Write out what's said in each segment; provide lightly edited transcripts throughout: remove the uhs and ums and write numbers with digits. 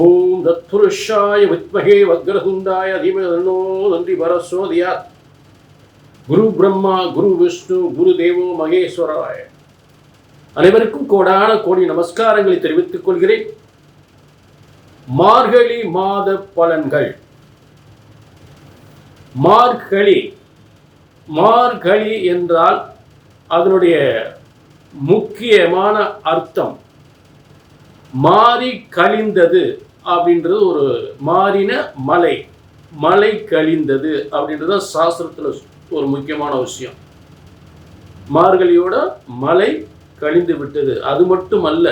ஓம் தத்புருஷாய வித்மகே வக்ரதுண்டாய தீமஹி தன்னோ தந்தி பிரசோதயாத். குரு பிரம்மா குரு விஷ்ணு குரு தேவோ மகேஸ்வராய. அனைவருக்கும் கோடான கோடி நமஸ்காரங்களை தெரிவித்துக் கொள்கிறேன். மார்கழி மாத பலன்கள். மார்கழி என்றால் அதனுடைய முக்கியமான அர்த்தம் மாறி கழிந்தது அப்படின்றது. ஒரு மாறின மலை கழிந்தது அப்படின்றது சாஸ்திரத்தில் ஒரு முக்கியமான விஷயம். மார்கழியோட மலை கழிந்து விட்டது. அது மட்டும் அல்ல,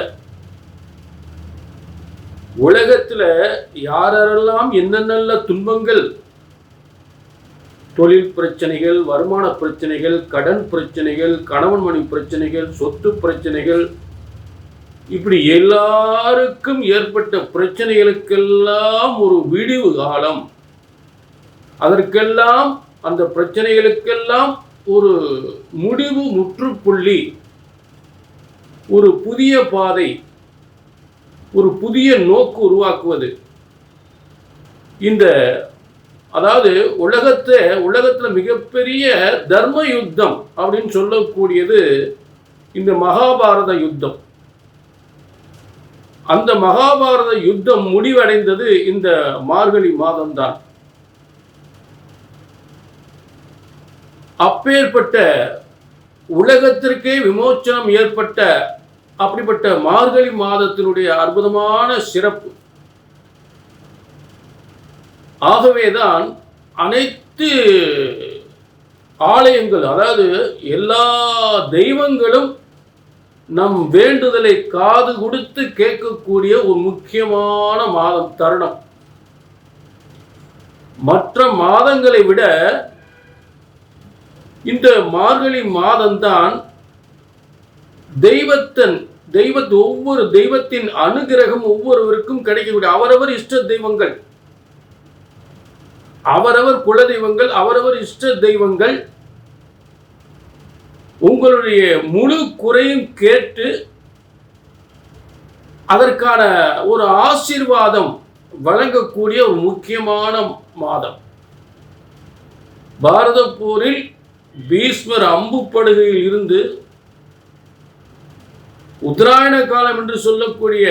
உலகத்தில் யாரெல்லாம் என்னென்ன துன்பங்கள், தொழில் பிரச்சனைகள், வருமான பிரச்சனைகள், கடன் பிரச்சனைகள், கணவன் மனைவி பிரச்சனைகள், சொத்து பிரச்சனைகள், இப்படி எல்லாருக்கும் ஏற்பட்ட பிரச்சனைகளுக்கெல்லாம் ஒரு விடிவு காலம், அதற்கெல்லாம் அந்த பிரச்சனைகளுக்கெல்லாம் ஒரு முடிவு, முற்றுப்புள்ளி, ஒரு புதிய பாதை, ஒரு புதிய நோக்கு உருவாக்குவது. இந்த அதாவது உலகத்தில் மிகப்பெரிய தர்ம யுத்தம் அப்படின்னு சொல்லக்கூடியது இந்த மகாபாரத யுத்தம். அந்த மகாபாரத யுத்தம் முடிவடைந்தது இந்த மார்கழி மாதம்தான். அப்பேற்பட்ட உலகத்திற்கே விமோச்சனம் ஏற்பட்ட அப்படிப்பட்ட மார்கழி மாதத்தினுடைய அற்புதமான சிறப்பு. ஆகவேதான் அனைத்து ஆலயங்கள், அதாவது எல்லா தெய்வங்களும் நம் வேண்டுதலை காது கொடுத்து கேட்கக்கூடிய ஒரு முக்கியமான மாதம், தருணம். மற்ற மாதங்களை விட இந்த மார்கழி மாதம்தான் ஒவ்வொரு தெய்வத்தின் அனுகிரகம் ஒவ்வொருவருக்கும் கிடைக்கக்கூடிய, அவரவர் இஷ்ட தெய்வங்கள், அவரவர் குல தெய்வங்கள், அவரவர் இஷ்ட தெய்வங்கள் உங்களுடைய முழு குறையும் கேட்டு அதற்கான ஒரு ஆசீர்வாதம் வழங்கக்கூடிய ஒரு முக்கியமான மாதம். பாரத போரில் பீஷ்மர் அம்புப்படுகையில் இருந்து உத்தராயண காலம் என்று சொல்லக்கூடிய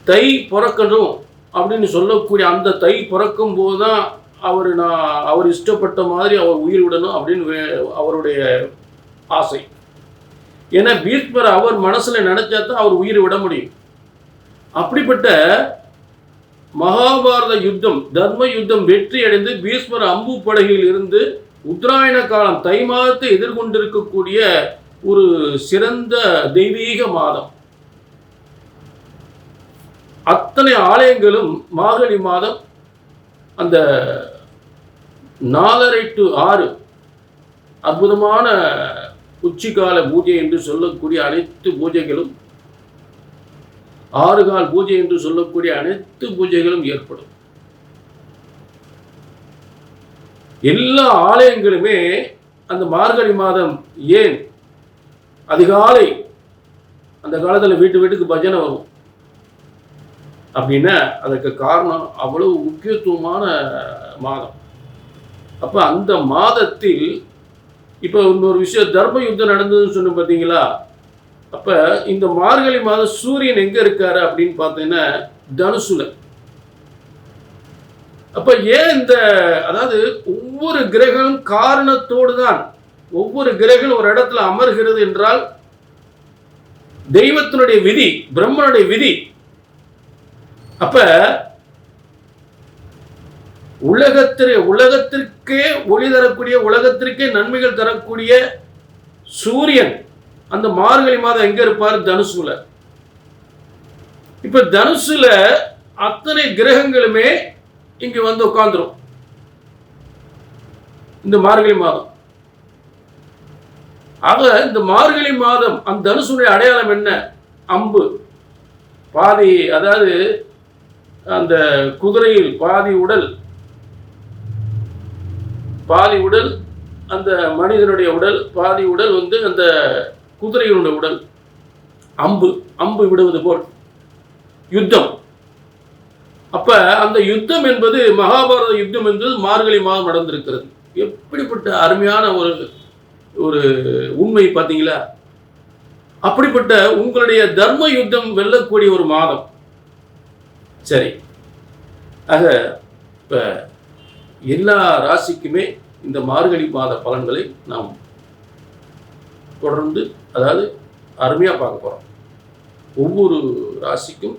தை பிறக்கணும் அப்படின்னு சொல்லக்கூடிய அந்த தை பிறக்கும் போதுதான் அவர் இஷ்டப்பட்ட மாதிரி அவர் உயிர் விடணும் அப்படின்னு அவருடைய ஆசை. ஏன்னா பீஷ்மர் அவர் மனசுல நினைச்சாதான் அவர் உயிர் விட முடியும். அப்படிப்பட்ட மகாபாரத யுத்தம், தர்ம யுத்தம் வெற்றி அடைந்து பீஷ்மர் அம்பு படகில் இருந்து உத்தராயண காலம் தை மாதத்தை எதிர்கொண்டிருக்கக்கூடிய ஒரு சிறந்த தெய்வீக மாதம். அத்தனை ஆலயங்களும் மார்கழி மாதம் அந்த 4:30 to 6 அற்புதமான உச்சிகால பூஜை என்று சொல்லக்கூடிய அனைத்து பூஜைகளும், 6 கால் பூஜை என்று சொல்லக்கூடிய அனைத்து பூஜைகளும் ஏற்படும். எல்லா ஆலயங்களுமே அந்த மார்கழி மாதம் ஏன் அதிகாலை, அந்த காலத்தில் வீட்டுக்கு பஜனை வரும் அப்படின்னா அதுக்கு காரணம் அவ்வளவு முக்கியத்துவமான மாதம். அப்போ அந்த மாதத்தில் இப்போ இன்னொரு விஷயம், தர்ம யுத்தம் நடந்ததுன்னு சொன்ன பார்த்தீங்களா? அப்போ இந்த மார்கழி மாதம் சூரியன் எங்கே இருக்காரு அப்படின்னு பார்த்தீங்கன்னா தனுசுல. அப்போ ஏன் அதாவது ஒவ்வொரு கிரகமும் காரணத்தோடு தான் ஒவ்வொரு கிரகம் ஒரு இடத்துல அமர்கிறது என்றால் தெய்வத்தினுடைய விதி, பிரம்மனுடைய விதி. அப்ப உலகத்திற்கே ஒளி தரக்கூடிய, உலகத்திற்கே நன்மைகள் தரக்கூடிய சூரியன் அந்த மார்கழி மாதம் எங்க இருப்பார்? தனுசுல. இப்ப தனுசுல அத்தனை கிரகங்களுமே இங்க வந்து உட்கார்ந்துரும் இந்த மார்கழி மாதம். ஆக இந்த மார்கழி மாதம் அந்த தனுசுடைய அடையாளம் என்ன? அம்பு பாதி, அதாவது அந்த குதிரையில் பாதி உடல் அந்த மனிதனுடைய உடல், பாதி உடல் வந்து அந்த குதிரையினுடைய உடல். அம்பு விடுவது போல் யுத்தம். அப்ப அந்த யுத்தம் என்பது மகாபாரத யுத்தம் என்பது மார்கழி மாதம் நடந்திருக்கிறது. எப்படிப்பட்ட அருமையான ஒரு ஒரு உண்மை பார்த்தீங்களா? அப்படிப்பட்ட உங்களுடைய தர்ம யுத்தம் வெல்லக்கூடிய ஒரு மாதம். சரி, ஆக இப்ப எல்லா ராசிக்குமே இந்த மார்கழி மாத பலன்களை நாம் தொடர்ந்து, அதாவது அருமையா பார்க்க போறோம். ஒவ்வொரு ராசிக்கும்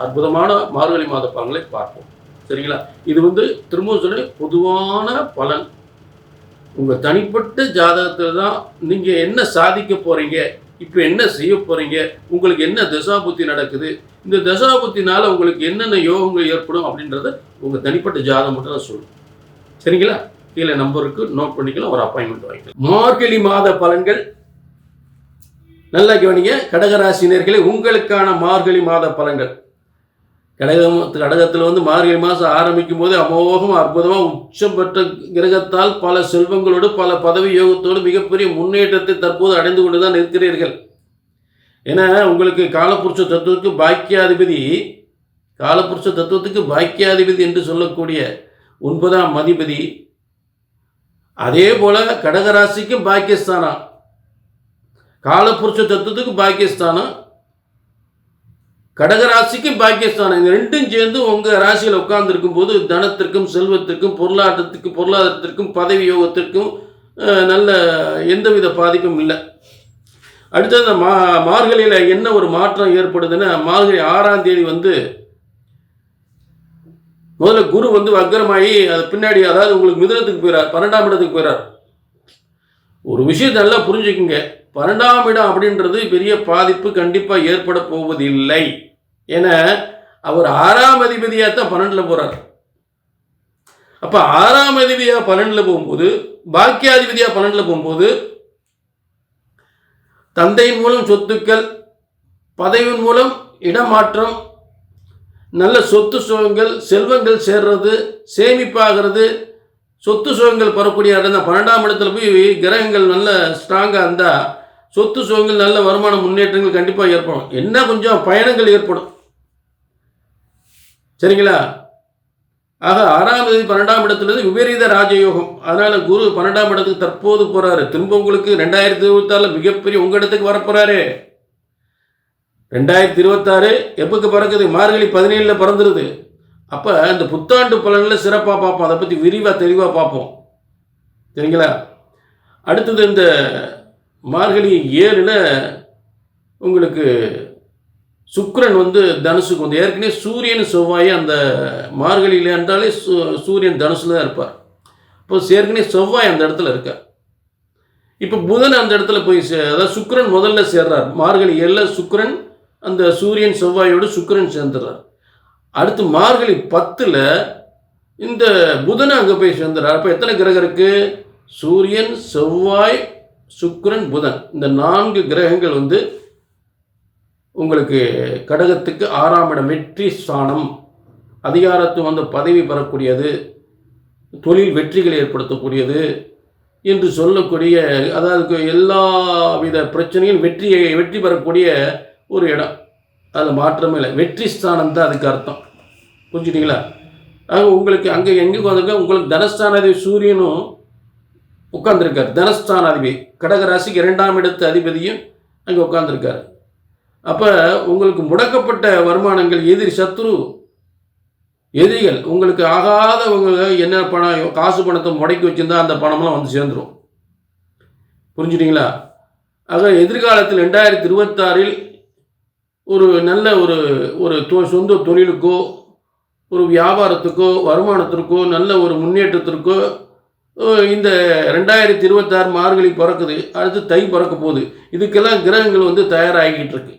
அற்புதமான மார்கழி மாத பலன்களை பார்ப்போம். சரிங்களா? இது திரும்பவும் சொல்ல பொதுவான பலன். உங்க தனிப்பட்ட ஜாதகத்தில் தான் நீங்க என்ன சாதிக்க போறீங்க, இப்போ என்ன செய்ய போறீங்க, உங்களுக்கு என்ன தசாபுத்தி நடக்குது, இந்த தசாபுத்தினால உங்களுக்கு என்னென்ன யோகங்கள் ஏற்படும் அப்படின்றத உங்க தனிப்பட்ட ஜாதகம் மட்டும் தான் சொல்லும். சரிங்களா? கீழே நம்பருக்கு நோட் பண்ணிக்கலாம், ஒரு அப்பாயின்மெண்ட் வாங்கிக்கலாம். மார்கழி மாத பலன்கள் நல்லா கவனிங்க. கடகராசினியர்களே, உங்களுக்கான மார்கழி மாத பலன்கள். கடகத்தில் மார்கழி மாதம் ஆரம்பிக்கும் போது அமோகம் அற்புதமாக உச்சம் பெற்ற கிரகத்தால் பல செல்வங்களோடு பல பதவி யோகத்தோடு மிகப்பெரிய முன்னேற்றத்தை தற்போது அடைந்து கொண்டு தான் இருக்கிறீர்கள். ஏன்னா உங்களுக்கு காலபுருஷ தத்துவத்துக்கு பாக்கியாதிபதி என்று சொல்லக்கூடிய 9ஆம் அதிபதி, அதே போல கடகராசிக்கும் பாக்கியஸ்தானம், காலபுருஷ தத்துவத்துக்கு பாக்கியஸ்தானம், கடகராசிக்கும் பாக்கியஸ்தானம், இந்த ரெண்டும் சேர்ந்து உங்கள் ராசியில் உட்கார்ந்துருக்கும் போது தனத்திற்கும் செல்வத்திற்கும் பொருளாதாரத்திற்கும் பதவி யோகத்திற்கும் நல்ல எந்தவித பாதிப்பும் இல்லை. அடுத்தது இந்த மார்கழியில் என்ன ஒரு மாற்றம் ஏற்படுதுன்னா, மார்கழி 6ஆம் தேதி முதல்ல குரு வக்கரமாகி அது பின்னாடி, அதாவது உங்களுக்கு மிதுனத்துக்கு போயிறார், 12ஆம் இடத்துக்கு போயிறார். ஒரு விஷயத்தை நல்லா புரிஞ்சுக்குங்க. 12ஆம் இடம் அப்படின்றது பெரிய பாதிப்பு கண்டிப்பாக ஏற்பட போவதில்லை. ஏன்னா அவர் 6ஆம் அதிபதியாகத்தான் 12ல் போகிறார். அப்போ 6ஆம் அதிபதியாக 12ல் போகும்போது, பாக்கியாதிபதியாக 12ல் போகும்போது, தந்தையின் மூலம் சொத்துக்கள், பதவியின் மூலம் இடமாற்றம், நல்ல சொத்து சுகங்கள், செல்வங்கள் சேர்றது, சேமிப்பாகிறது, சொத்து சுகங்கள் பெறக்கூடிய இடம் தான். 12ஆம் இடத்துல போய் கிரகங்கள் நல்ல ஸ்ட்ராங்காக இருந்தால் சொத்து சுகங்கள், நல்ல வருமான முன்னேற்றங்கள் கண்டிப்பாக ஏற்படும். என்ன கொஞ்சம் பயணங்கள் ஏற்படும். சரிங்களா? ஆக 6ஆம் தேதி 12ஆம் இடத்துலேருந்து விபரீத ராஜயோகம். அதனால் குரு 12ஆம் இடத்துக்கு தற்போது போகிறாரு. திரும்ப உங்களுக்கு 2026 மிகப்பெரிய உங்கள் இடத்துக்கு வரப்போகிறாரு. 2026 எப்போக்கு பிறக்குது? மார்கழி 17ல் பிறந்துருது. அப்போ இந்த புத்தாண்டு பலன்களை சிறப்பாக பார்ப்போம். அதை பற்றி விரிவாக தெளிவாக பார்ப்போம். சரிங்களா? அடுத்தது இந்த மார்கழி 7ல் உங்களுக்கு சுக்கிரன் தனுசுக்கு ஏற்கனவே சூரியன் செவ்வாய் அந்த மார்கழியில் என்றாலே சூரியன் தனுசில் தான் இருப்பார். இப்போ ஏற்கனவே செவ்வாய் அந்த இடத்துல இருக்கார். இப்போ புதன் அந்த இடத்துல போய் அதாவது சுக்கிரன் முதல்ல சேர்றார். மார்கழி 7ல் சுக்கிரன் அந்த சூரியன் செவ்வாயோடு சுக்கிரன் சேர்ந்துடுறார். அடுத்து மார்கழி 10ல் இந்த புதன் அங்கே போய் சேர்ந்துடுறார். அப்போ எத்தனை கிரகம் இருக்குது? சூரியன், செவ்வாய், சுக்கிரன், புதன், இந்த 4 கிரகங்கள் உங்களுக்கு கடகத்துக்கு 6ஆம் இடம், வெற்றி ஸ்தானம், அதிகாரத்து பதவி பெறக்கூடியது, தொழில் வெற்றிகளை ஏற்படுத்தக்கூடியது என்று சொல்லக்கூடிய, அதாவது எல்லா வித பிரச்சனையும் வெற்றி பெறக்கூடிய ஒரு இடம். அதில் மாற்றமே இல்லை. வெற்றி ஸ்தானம் தான் அதுக்கு அர்த்தம். புரிஞ்சுட்டிங்களா? ஆக உங்களுக்கு அங்கே எங்கே உட்காந்துருக்க, உங்களுக்கு தனஸ்தானாதிபதி சூரியனும் உட்கார்ந்துருக்கார். தனஸ்தானாதிபதி கடகராசிக்கு 2ஆம் இடத்து அதிபதியும் அங்கே உட்கார்ந்துருக்கார். அப்போ உங்களுக்கு முடக்கப்பட்ட வருமானங்கள், எதிரிகள், உங்களுக்கு ஆகாதவங்க என்ன பணம், காசு பணத்தை முடக்கி வச்சுருந்தா அந்த பணம்லாம் சேர்ந்துடும். புரிஞ்சுட்டிங்களா? ஆக எதிர்காலத்தில் 2026 ஒரு நல்ல ஒரு சொந்த தொழிலுக்கோ, ஒரு வியாபாரத்துக்கோ, வருமானத்திற்கோ, நல்ல ஒரு முன்னேற்றத்திற்கோ இந்த 2026 மார்கழி பிறக்குது. அடுத்து தை பிறக்க போகுது. இதுக்கெல்லாம் கிரகங்கள் தயாராகிக்கிட்டு இருக்கு.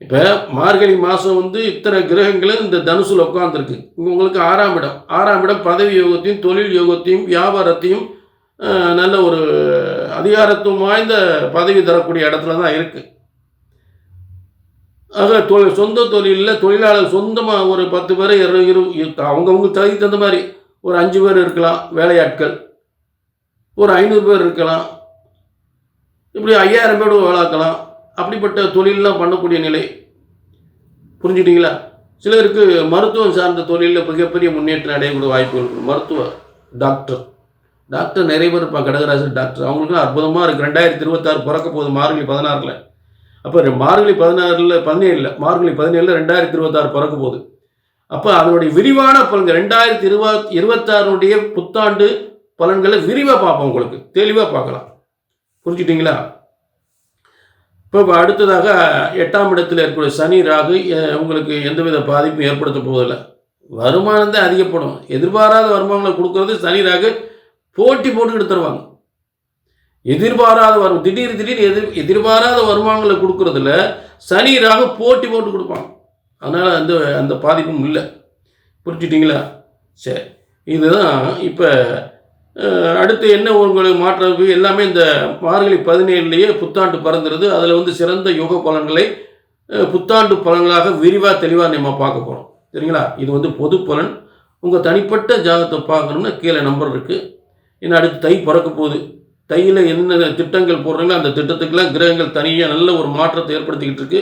இப்போ மார்கழி மாதம் இத்தனை கிரகங்களும் இந்த தனுசில் உட்காந்துருக்கு. உங்களுக்கு 6ஆம் இடம் பதவி யோகத்தையும், தொழில் யோகத்தையும், வியாபாரத்தையும், நல்ல ஒரு அதிகாரத்துவம் வாய்ந்த பதவி தரக்கூடிய இடத்துல தான் இருக்குது. ஆக சொந்த தொழிலில் தொழிலாளர் சொந்தமாக ஒரு 10 பேர், 20 அவங்கவுங்க தகுதிக்கு தகுந்த மாதிரி ஒரு 5 பேர் இருக்கலாம் வேலையாட்கள், ஒரு 500 பேர் இருக்கலாம், இப்படி 5000 பேர் வேலாக்கலாம். அப்படிப்பட்ட தொழிலெலாம் பண்ணக்கூடிய நிலை. புரிஞ்சுட்டிங்களா? சிலருக்கு மருத்துவம் சார்ந்த தொழிலில் மிகப்பெரிய முன்னேற்றம் அடையக்கூடிய வாய்ப்புகள் இருக்குது. டாக்டர் டாக்டர் நிறைய பேர் இருப்பாங்க. கடகராசி டாக்டர் அவங்களுக்குலாம் அற்புதமாக இருக்குது. 2026 பிறக்க போகுது மார்கழி 16. அப்போ மார்கழி 17 மார்கழி 17 2026 பிறக்க போகுது. அப்போ அதனுடைய விரிவான பலன்கள் 2026 புத்தாண்டு பலன்களை விரிவாக பார்ப்போம், உங்களுக்கு தெளிவாக பார்க்கலாம். புரிஞ்சுட்டிங்களா? இப்போ அடுத்ததாக 8ஆம் இடத்தில் இருக்கக்கூடிய சனி ராகு உங்களுக்கு எந்தவித பாதிப்பும் ஏற்படுத்த போவதில்லை. வருமானம் தான் அதிகப்படும். எதிர்பாராத வருமானங்களை கொடுக்கறது சனி ராகு போட்டி போட்டுக்கிட்டு தருவாங்க. திடீர் எதிர்பாராத வருமானங்களை கொடுக்கறதுல சனி ராகு போட்டி போட்டு கொடுப்பாங்க. அதனால் அந்த பாதிப்பும் இல்லை. புரிஞ்சுட்டிங்களா? சரி, இதுதான் இப்போ அடுத்து என்ன உங்களுக்கு மாற்றம் எல்லாமே இந்த மார்கழி 17 புத்தாண்டு பிறந்துருது. அதில் சிறந்த யோக பலன்களை புத்தாண்டு பலன்களாக விரிவாக தெளிவாக நம்ம பார்க்க போகிறோம். சரிங்களா? இது பொது பலன். உங்கள் தனிப்பட்ட ஜாதகத்தை பார்க்கணும்னா கீழே நம்பர் இருக்குது. இன்னும் அடுத்து தை பிறக்க போகுது. தையில் என்ன திட்டங்கள் போடுறீங்களோ அந்த திட்டத்துக்கெல்லாம் கிரகங்கள் தனியாக நல்ல ஒரு மாற்றத்தை ஏற்படுத்திக்கிட்டு இருக்கு.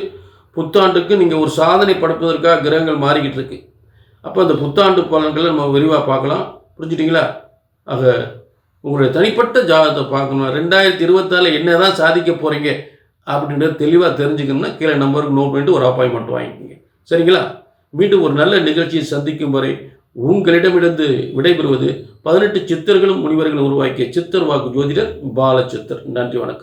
புத்தாண்டுக்கு நீங்கள் ஒரு சாதனை படைப்பதற்காக கிரகங்கள் மாறிக்கிட்டு இருக்கு. அப்போ அந்த புத்தாண்டு பலன்களை நம்ம விரிவாக பார்க்கலாம். புரிஞ்சுட்டிங்களா? ஆக உங்களுடைய தனிப்பட்ட ஜாதகத்தை பார்க்கணும். 2024 என்ன தான் சாதிக்க போகிறீங்க அப்படின்றது தெளிவாக தெரிஞ்சுக்கணும்னா கீழே நம்பருக்கு நோட் பண்ணிட்டு ஒரு அப்பாயின்மெண்ட் வாங்கிக்கோங்க. சரிங்களா? மீண்டும் ஒரு நல்ல நிகழ்ச்சியை சந்திக்கும் வரை உங்களிடமிருந்து விடைபெறுவது 18 சித்தர்களும் முனிவர்களும் உருவாக்கிய சித்தர் வாக்கு ஜோதிடர் பாலச்சித்தர். நன்றி, வணக்கம்.